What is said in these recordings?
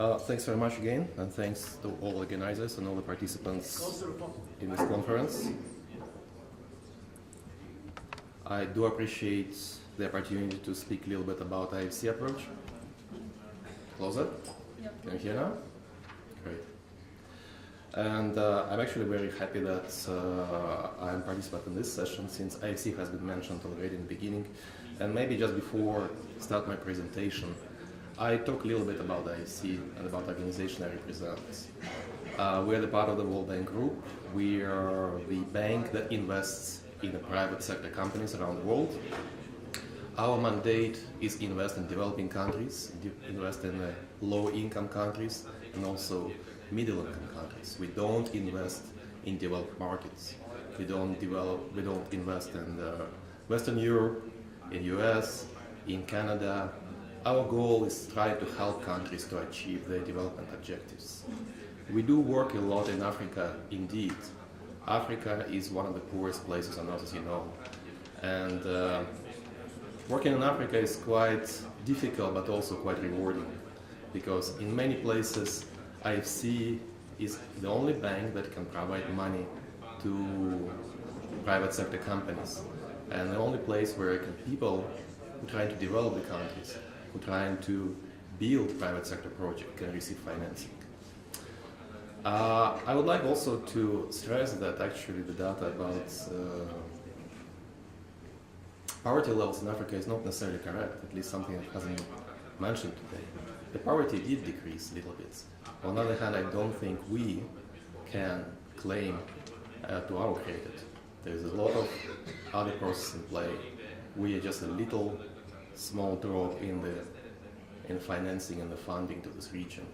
Thanks very much again, and thanks to all organizers and all the participants in this conference. I do appreciate the opportunity to speak a little bit about IFC approach. Closer? Yep. Can you hear now? Great. And I'm actually very happy that I'm participating in this session, since IFC has been mentioned already in the beginning. And maybe just before I start my presentation, I talk a little bit about IFC and about the organization I represent. We are the part of the World Bank Group. We are the bank that invests in the private sector companies around the world. Our mandate is invest in developing countries, invest in low-income countries, and also middle-income countries. We don't invest in developed markets. We don't invest in Western Europe, in US, in Canada. Our goal is to try to help countries to achieve their development objectives. We do work a lot in Africa, indeed. Africa is one of the poorest places on earth, as you know. And working in Africa is quite difficult, but also quite rewarding, because in many places, IFC is the only bank that can provide money to private sector companies, and the only place where people who are trying to develop the countries, who are trying to build private sector projects, can receive financing. I would like also to stress that actually the data about poverty levels in Africa is not necessarily correct, at least something that hasn't been mentioned today. The poverty did decrease a little bit. On the other hand, I don't think we can claim to our credit. There's a lot of other processes in play. We are just a little small drop in financing and the funding to this region.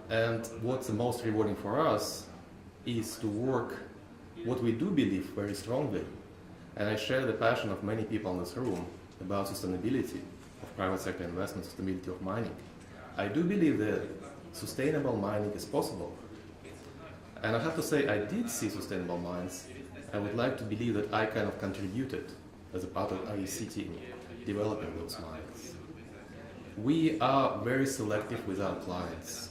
And what's the most rewarding for us is to work what we do believe very strongly. And I share the passion of many people in this room about sustainability of private sector investment, sustainability of mining. I do believe that sustainable mining is possible. And I have to say, I did see sustainable mines. I would like to believe that I kind of contributed as a part of the IEC team developing those mines. We are very selective with our clients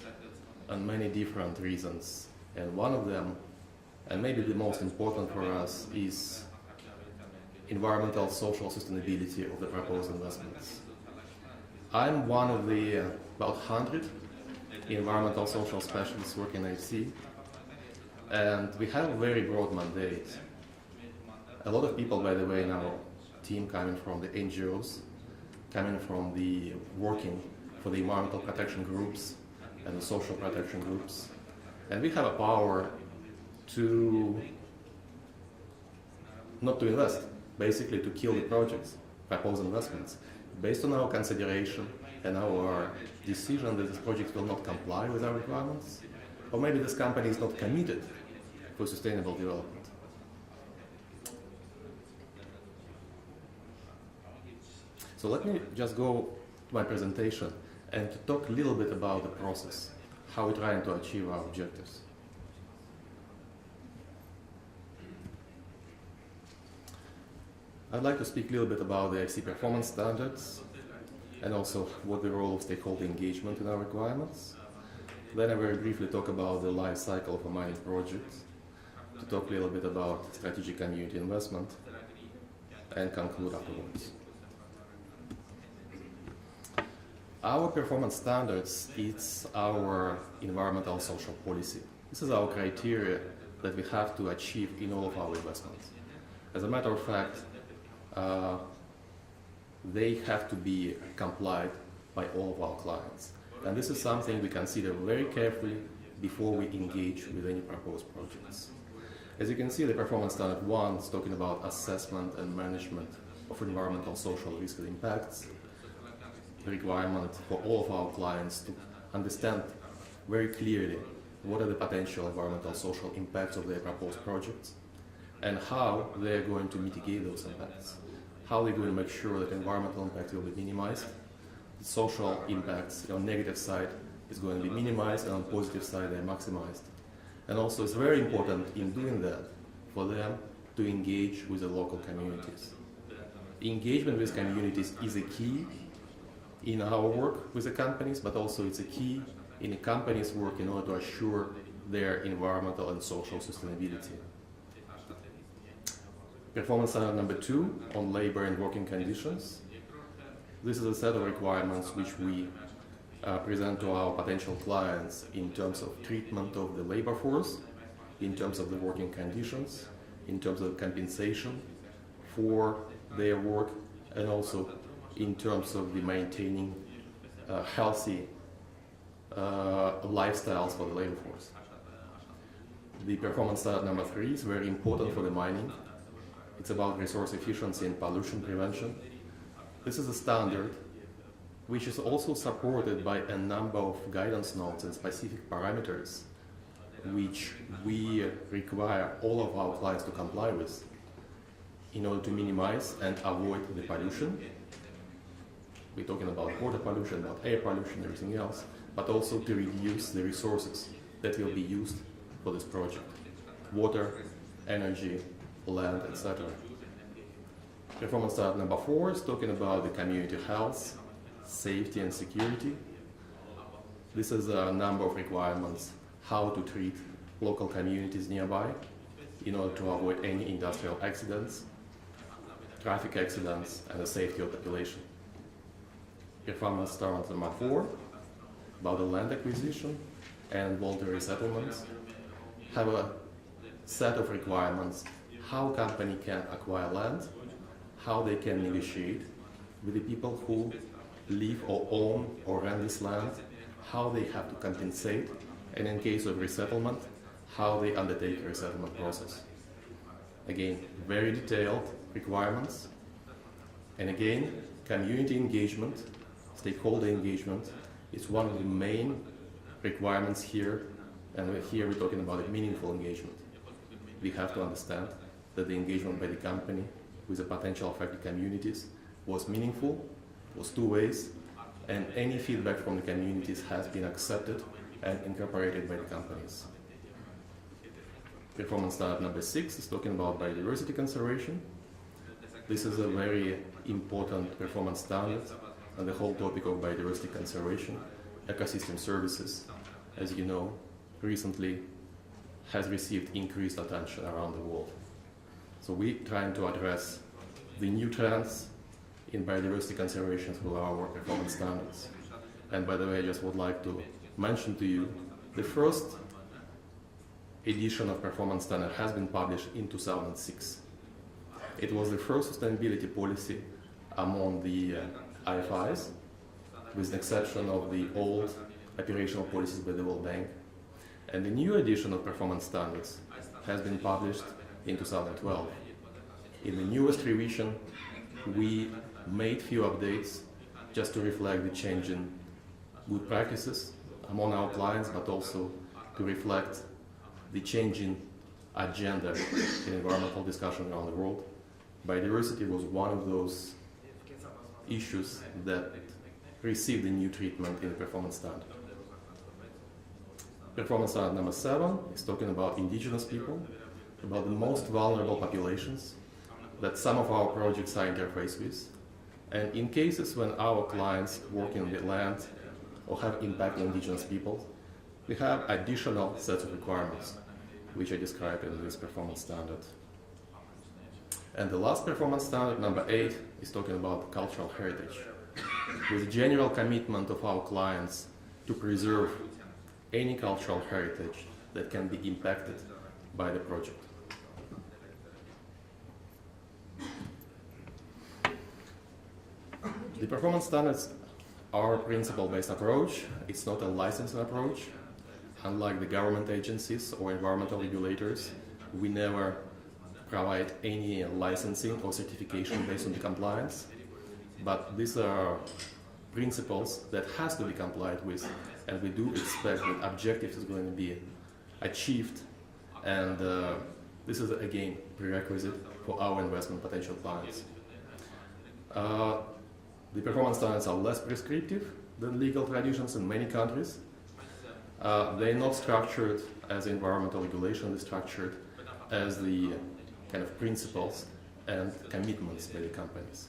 on many different reasons. And one of them, and maybe the most important for us, is environmental, social sustainability of the proposed investments. I'm one of the about 100 environmental social specialists working in IFC, and we have a very broad mandate. A lot of people, by the way, in our team coming from the NGOs, coming from the working for the environmental protection groups and the social protection groups. And we have a power to not to invest, basically to kill the projects, proposed investments, based on our consideration and our decision that this project will not comply with our requirements, or maybe this company is not committed for sustainable development. So let me just go to my presentation and to talk a little bit about the process, how we're trying to achieve our objectives. I'd like to speak a little bit about the IFC performance standards and also what the role of stakeholder engagement in our requirements. Then I very briefly talk about the life cycle of a mining project, to talk a little bit about strategic community investment, and conclude afterwards. Our performance standards is our environmental social policy. This is our criteria that we have to achieve in all of our investments. As a matter of fact, they have to be complied by all of our clients. And this is something we consider very carefully before we engage with any proposed projects. As you can see, the performance standard 1 is talking about assessment and management of environmental, social risks and impacts. The requirement for all of our clients to understand very clearly what are the potential environmental, social impacts of their proposed projects and how they're going to mitigate those impacts. How they're going to make sure that environmental impact will be minimized, the social impacts on negative side is going to be minimized, and on positive side they're maximized. And also it's very important in doing that for them to engage with the local communities. Engagement with communities is a key in our work with the companies, but also it's a key in a company's work in order to assure their environmental and social sustainability. Performance standard number 2 on labor and working conditions. This is a set of requirements which we present to our potential clients in terms of treatment of the labor force, in terms of the working conditions, in terms of compensation for their work, and also in terms of the maintaining healthy lifestyles for the labor force. The performance standard number 3 is very important for the mining. It's about resource efficiency and pollution prevention. This is a standard which is also supported by a number of guidance notes and specific parameters which we require all of our clients to comply with in order to minimize and avoid the pollution. We're talking about water pollution, about air pollution, everything else, but also to reduce the resources that will be used for this project. Water, energy, land, etc. Performance standard number 4 is talking about the community health, safety and security. This is a number of requirements how to treat local communities nearby in order to avoid any industrial accidents, traffic accidents, and the safety of the population. Performance standard number 4 about the land acquisition and voluntary settlements have a set of requirements how company can acquire land, how they can negotiate with the people who live or own or rent this land, how they have to compensate, and in case of resettlement, how they undertake a resettlement process. Again, very detailed requirements. And again, community engagement, stakeholder engagement is one of the main requirements here, and here we're talking about a meaningful engagement. We have to understand that the engagement by the company with the potential affected communities was meaningful, was 2 ways, and any feedback from the communities has been accepted and incorporated by the companies. Performance standard number 6 is talking about biodiversity conservation. This is a very important performance standard on the whole topic of biodiversity conservation. Ecosystem services, as you know, recently has received increased attention around the world. So we're trying to address the new trends in biodiversity conservation through our performance standards. And by the way, I just would like to mention to you, the first edition of performance standard has been published in 2006. It was the first sustainability policy among the IFIs, with the exception of the old operational policies by the World Bank. And the new edition of performance standards has been published in 2012. In the newest revision, we made few updates just to reflect the change in good practices among our clients, but also to reflect the changing agenda in environmental discussion around the world. Biodiversity was one of those issues that received a new treatment in the performance standard. Performance standard number 7 is talking about indigenous people, about the most vulnerable populations that some of our projects are interfaced with. And in cases when our clients work in the land or have impact on indigenous people, we have additional sets of requirements, which I described in this performance standard. And the last performance standard, number 8, is talking about cultural heritage, with a general commitment of our clients to preserve any cultural heritage that can be impacted by the project. The performance standards are a principle-based approach. It's not a licensing approach. Unlike the government agencies or environmental regulators, we never provide any licensing or certification based on the compliance. But these are principles that has to be complied with, and we do expect that objectives is going to be achieved, and this is again prerequisite for our investment potential clients. The performance standards are less prescriptive than legal traditions in many countries. They're not structured as environmental regulation, they're structured as the kind of principles and commitments by the companies.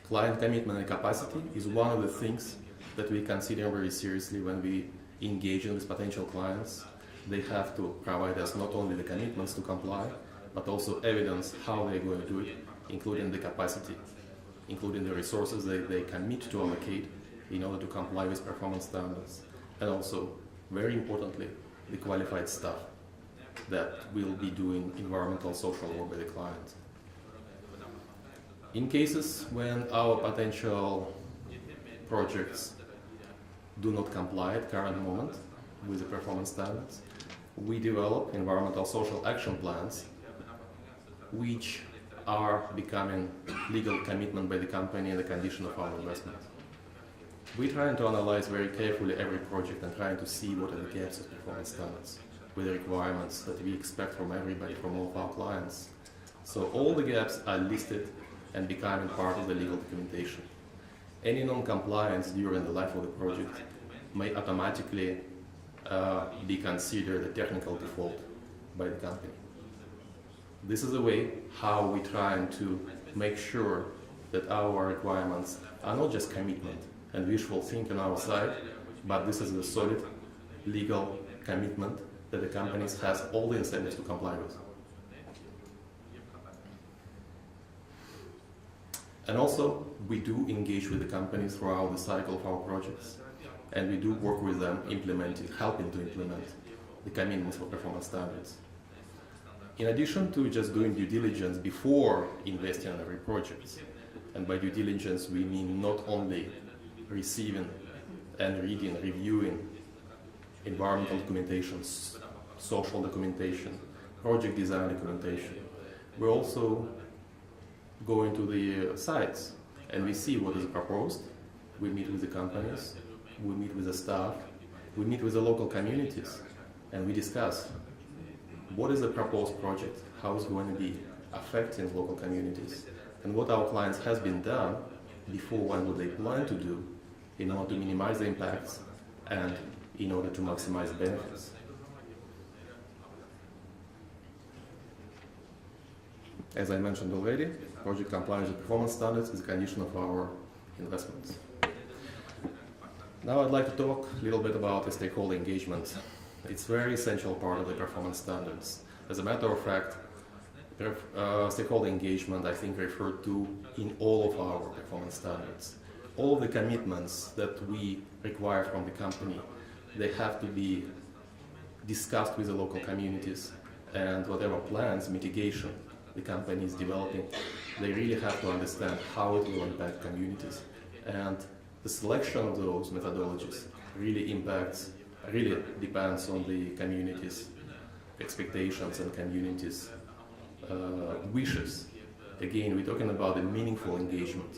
Client commitment and capacity is one of the things that we consider very seriously when we engage with potential clients. They have to provide us not only the commitments to comply, but also evidence how they're going to do it, including the capacity, including the resources they commit to allocate in order to comply with performance standards, and also, very importantly, the qualified staff that will be doing environmental social work by the client. In cases when our potential projects do not comply at current moment with the performance standards, we develop environmental social action plans which are becoming legal commitment by the company and the condition of our investment. We're trying to analyze very carefully every project and trying to see what are the gaps of performance standards, with the requirements that we expect from everybody, from all of our clients. So all the gaps are listed and becoming part of the legal documentation. Any non-compliance during the life of the project may automatically be considered a technical default by the company. This is the way how we're trying to make sure that our requirements are not just commitment and wishful thinking on our side, but this is a solid legal commitment that the companies has all the incentives to comply with. And also, we do engage with the companies throughout the cycle of our projects, and we do work with them helping to implement the commitments for performance standards. In addition to just doing due diligence before investing in every project, and by due diligence we mean not only receiving and reading, reviewing environmental documentation, social documentation, project design documentation, we're also going to the sites and we see what is proposed. We meet with the companies, we meet with the staff, we meet with the local communities, and we discuss what is the proposed project, how it's going to be affecting local communities, and what our clients has been done before and what they plan to do in order to minimize the impacts and in order to maximize the benefits. As I mentioned already, project compliance with performance standards is a condition of our investments. Now I'd like to talk a little bit about the stakeholder engagement. It's a very essential part of the performance standards. As a matter of fact, stakeholder engagement, I think, referred to in all of our performance standards. All of the commitments that we require from the company, they have to be discussed with the local communities, and whatever plans, mitigation the company is developing, they really have to understand how it will impact communities. And the selection of those methodologies really depends on the community's expectations and community's wishes. Again, we're talking about a meaningful engagement,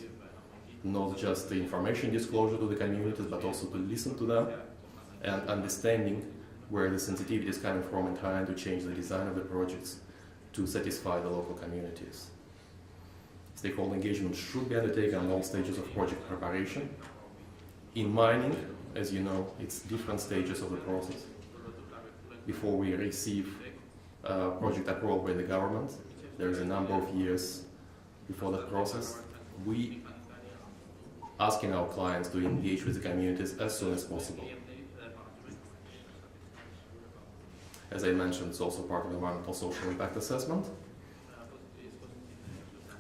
not just the information disclosure to the communities, but also to listen to them and understanding where the sensitivity is coming from and trying to change the design of the projects to satisfy the local communities. Stakeholder engagement should be undertaken on all stages of project preparation. In mining, as you know, it's different stages of the process. Before we receive project approval by the government, there is a number of years before that process. We asking our clients to engage with the communities as soon as possible. As I mentioned, it's also part of the environmental social impact assessment.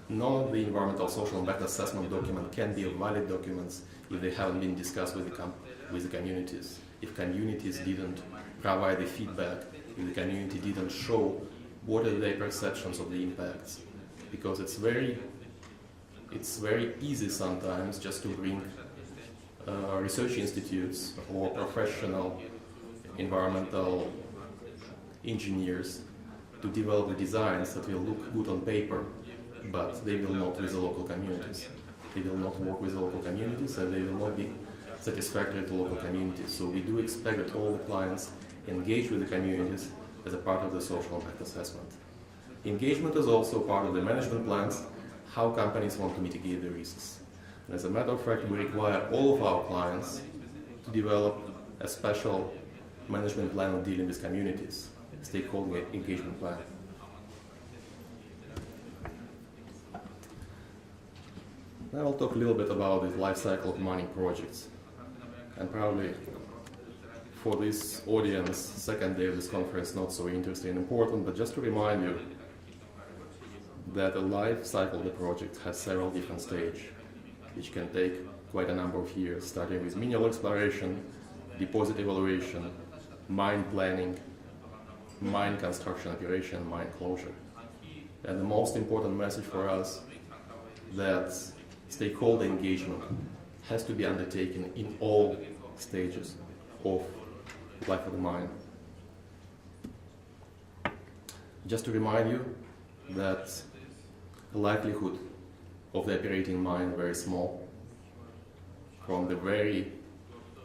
None of the environmental social impact assessment document can be valid documents if they haven't been discussed with the communities. If communities didn't provide the feedback, if the community didn't show what are their perceptions of the impacts, because it's very easy sometimes just to bring research institutes or professional environmental engineers to develop the designs that will look good on paper, but they will not with the local communities. They will not work with the local communities and they will not be satisfactory to local communities. So we do expect that all the clients engage with the communities as a part of the social impact assessment. Engagement is also part of the management plans, how companies want to mitigate the risks. And as a matter of fact, we require all of our clients to develop a special management plan on dealing with communities, stakeholder engagement plan. Now I'll talk a little bit about the life cycle of mining projects. And probably for this audience, second day of this conference, not so interesting and important, but just to remind you that the life cycle of the project has several different stages, which can take quite a number of years, starting with mineral exploration, deposit evaluation, mine planning, mine construction operation, mine closure. And the most important message for us that stakeholder engagement has to be undertaken in all stages of life of the mine. Just to remind you that the likelihood of the operating mine is very small. From the very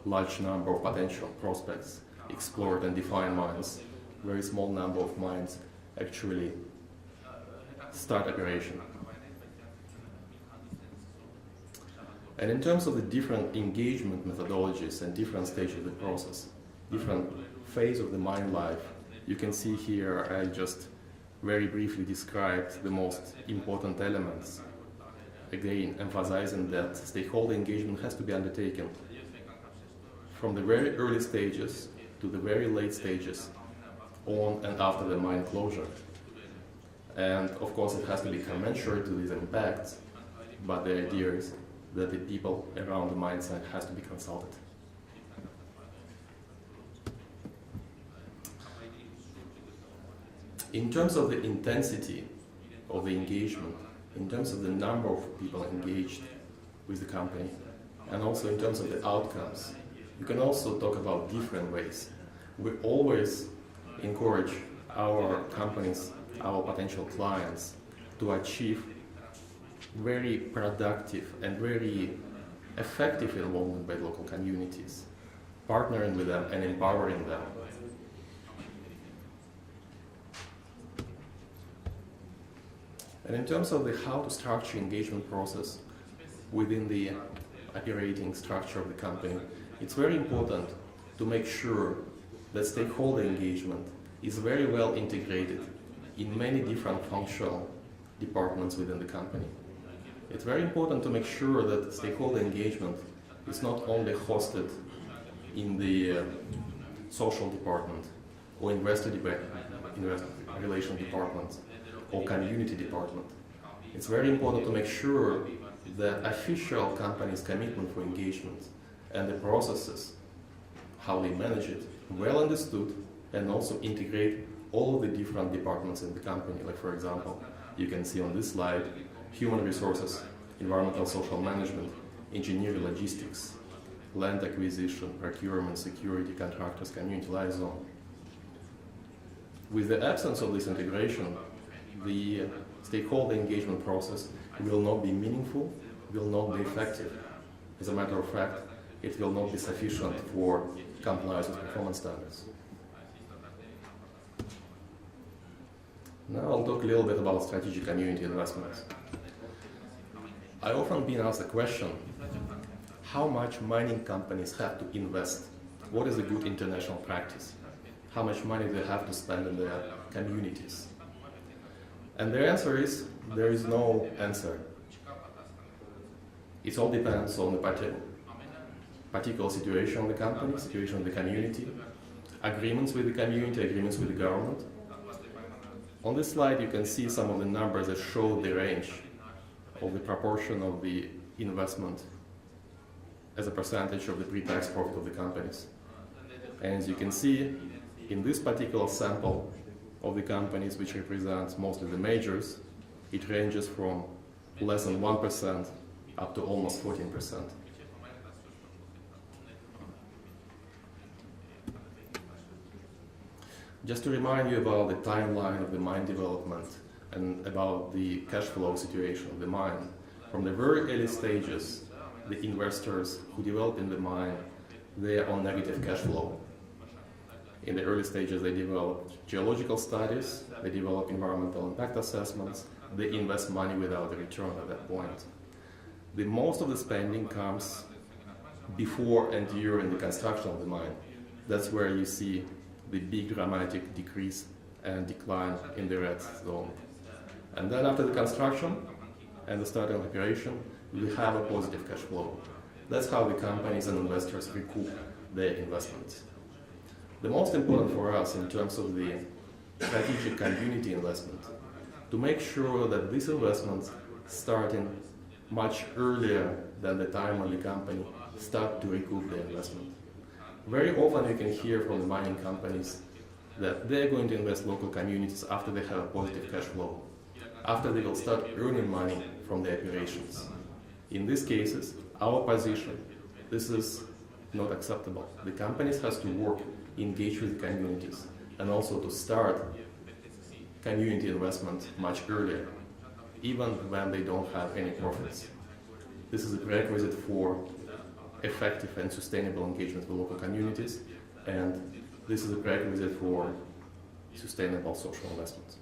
large number of potential prospects, explored and defined mines, very small number of mines actually start operation. And in terms of the different engagement methodologies and different stages of the process, different phase of the mine life, you can see here I just very briefly described the most important elements. Again, emphasizing that stakeholder engagement has to be undertaken from the very early stages to the very late stages, on and after the mine closure. And of course it has to be commensurate to these impacts, but the idea is that the people around the mine site has to be consulted. In terms of the intensity of the engagement, in terms of the number of people engaged with the company, and also in terms of the outcomes, you can also talk about different ways. We always encourage our companies, our potential clients, to achieve very productive and very effective involvement by local communities, partnering with them and empowering them. And in terms of the how to structure engagement process within the operating structure of the company, it's very important to make sure that stakeholder engagement is very well integrated in many different functional departments within the company. It's very important to make sure that stakeholder engagement is not only hosted in the social department or investor relation department or community department. It's very important to make sure that official company's commitment for engagement and the processes, how they manage it, well understood, and also integrate all of the different departments in the company. Like for example, you can see on this slide, human resources, environmental social management, engineering logistics, land acquisition, procurement, security, contractors, community liaison. With the absence of this integration, the stakeholder engagement process will not be meaningful, will not be effective. As a matter of fact, it will not be sufficient for compliance with performance standards. Now I'll talk a little bit about strategic community investments. I often been asked the question, how much mining companies have to invest? What is a good international practice? How much money they have to spend in their communities? And the answer is, there is no answer. It all depends on the particular situation of the company, situation of the community, agreements with the community, agreements with the government. On this slide you can see some of the numbers that show the range of the proportion of the investment as a percentage of the pre-tax profit of the companies. And as you can see, in this particular sample of the companies, which represents mostly the majors, it ranges from less than 1% up to almost 14%. Just to remind you about the timeline of the mine development and about the cash flow situation of the mine. From the very early stages, the investors who develop in the mine, they are on negative cash flow. In the early stages, they develop geological studies, they develop environmental impact assessments, they invest money without a return at that point. The most of the spending comes before and during the construction of the mine. That's where you see the big dramatic decrease and decline in the red zone. And then after the construction and the start of operation, we have a positive cash flow. That's how the companies and investors recoup their investments. The most important for us in terms of the strategic community investment, to make sure that these investments starting much earlier than the time when the company start to recoup their investment. Very often you can hear from the mining companies that they're going to invest local communities after they have a positive cash flow, after they will start earning money from their operations. In these cases, our position, this is not acceptable. The companies has to work, engage with the communities, and also to start community investment much earlier, even when they don't have any profits. This is a prerequisite for effective and sustainable engagement with local communities, and this is a prerequisite for sustainable social investment.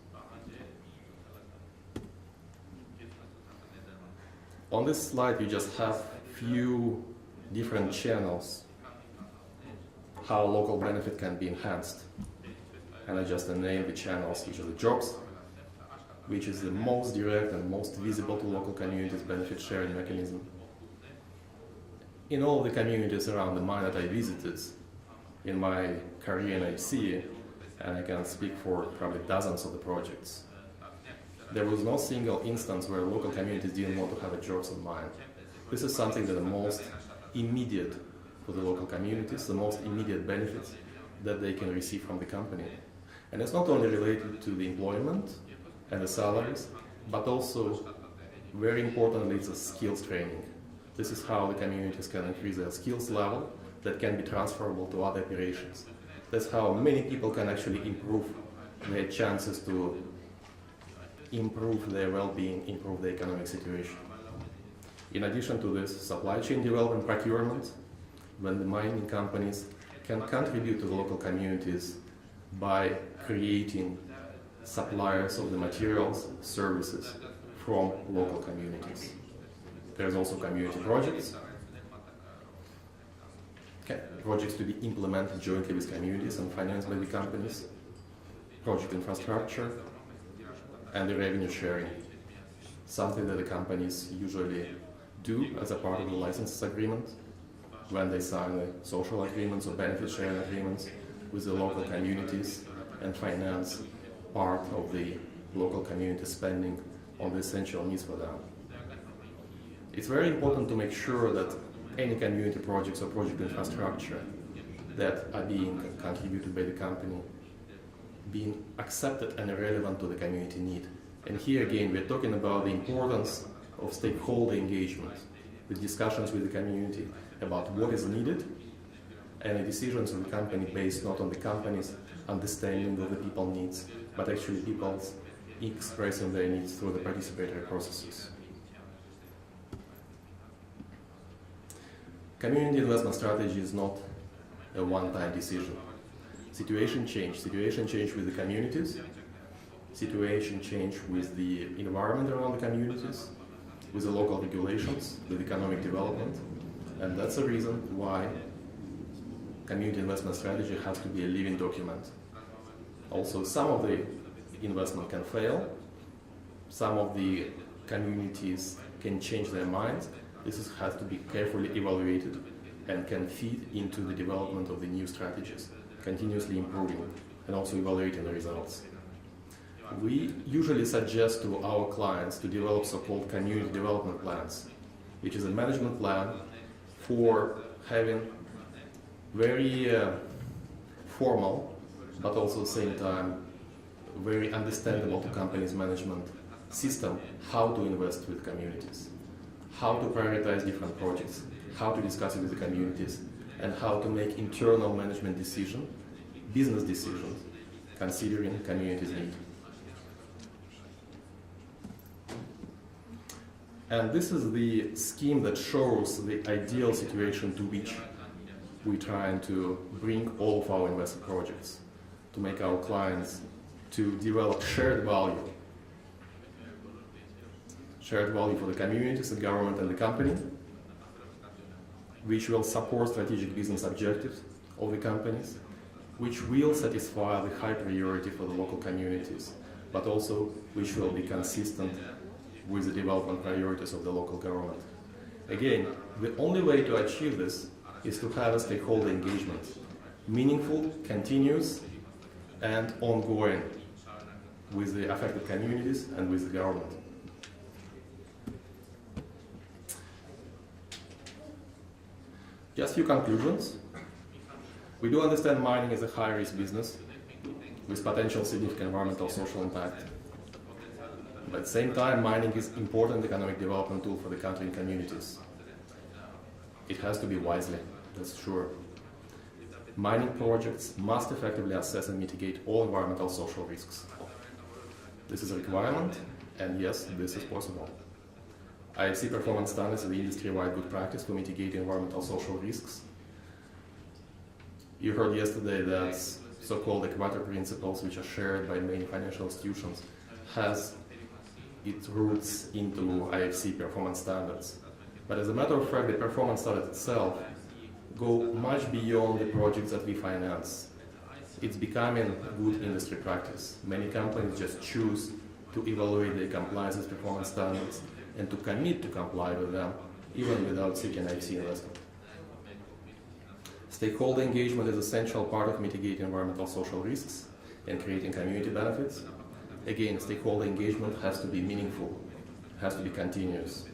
On this slide, you just have few different channels how local benefit can be enhanced. And I just named the channels, which are the jobs, which is the most direct and most visible to local communities benefit sharing mechanism. In all the communities around the mine that I visited in my career in IFC, and I can speak for probably dozens of the projects, there was no single instance where local communities didn't want to have a jobs in mind. This is something that the most immediate for the local communities, the most immediate benefits that they can receive from the company. And it's not only related to the employment and the salaries, but also, very importantly, it's a skills training. This is how the communities can increase their skills level that can be transferable to other operations. That's how many people can actually improve their chances to improve their well-being, improve their economic situation. In addition to this, supply chain development, procurement, when the mining companies can contribute to the local communities by creating suppliers of the materials, services from local communities. There's also community projects. Projects to be implemented jointly with communities and financed by the companies. Project infrastructure and the revenue sharing. Something that the companies usually do as a part of the licenses agreement when they sign the social agreements or benefit sharing agreements with the local communities and finance part of the local community spending on the essential needs for them. It's very important to make sure that any community projects or project infrastructure that are being contributed by the company being accepted and relevant to the community need. And here again, we're talking about the importance of stakeholder engagement, the discussions with the community about what is needed, and the decisions of the company based not on the company's understanding of the people's needs, but actually people expressing their needs through the participatory processes. Community investment strategy is not a one-time decision. Situation change with the communities, situation change with the environment around the communities, with the local regulations, with economic development, and that's the reason why community investment strategy has to be a living document. Also, some of the investment can fail, some of the communities can change their minds. This has to be carefully evaluated and can feed into the development of the new strategies, continuously improving and also evaluating the results. We usually suggest to our clients to develop so-called community development plans, which is a management plan for having very formal, but also at the same time very understandable to companies' management system, how to invest with communities, how to prioritize different projects, how to discuss it with the communities, and how to make internal management decisions, business decisions, considering communities' need. And this is the scheme that shows the ideal situation to which we're trying to bring all of our investment projects, to make our clients to develop shared value for the communities, the government, and the company, which will support strategic business objectives of the companies, which will satisfy the high priority for the local communities, but also which will be consistent with the development priorities of the local government. Again, the only way to achieve this is to have a stakeholder engagement, meaningful, continuous, and ongoing with the affected communities and with the government. Just a few conclusions. We do understand mining is a high-risk business with potential significant environmental social impact. But at the same time, mining is an important economic development tool for the country and communities. It has to be wisely, that's sure. Mining projects must effectively assess and mitigate all environmental social risks. This is a requirement, and yes, this is possible. IFC performance standards are the industry-wide good practice for mitigating environmental social risks. You heard yesterday that so-called equator principles, which are shared by many financial institutions, has its roots into IFC performance standards. But as a matter of fact, the performance standards itself go much beyond the projects that we finance. It's becoming good industry practice. Many companies just choose to evaluate their compliance with performance standards and to commit to comply with them, even without seeking IFC investment. Stakeholder engagement is an essential part of mitigating environmental social risks and creating community benefits. Again, stakeholder engagement has to be meaningful, has to be continuous.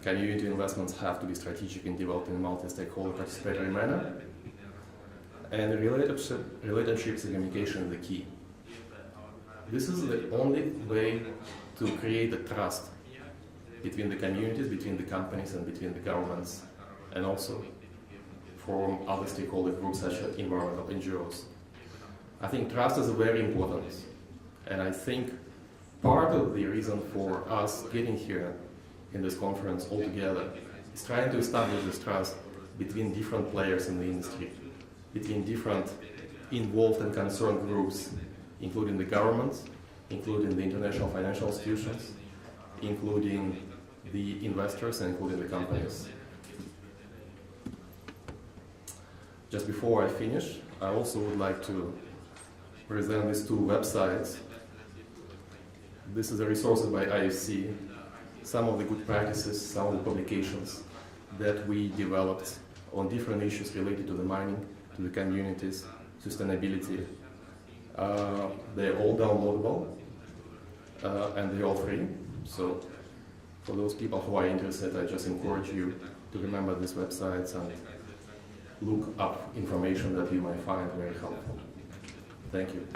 Community investments have to be strategic in developing a multi-stakeholder participatory manner. And relationships and communication is the key. This is the only way to create the trust between the communities, between the companies, and between the governments, and also from other stakeholder groups such as environmental NGOs. I think trust is very important, and I think part of the reason for us getting here in this conference all together is trying to establish this trust between different players in the industry, between different involved and concerned groups, including the government, including the international financial institutions, including the investors, and including the companies. Just before I finish, I also would like to present these two websites. This is the resources by IFC, some of the good practices, some of the publications that we developed on different issues related to the mining, to the communities, sustainability. They're all downloadable and they're all free. So for those people who are interested, I just encourage you to remember these websites and look up information that you might find very helpful. Thank you.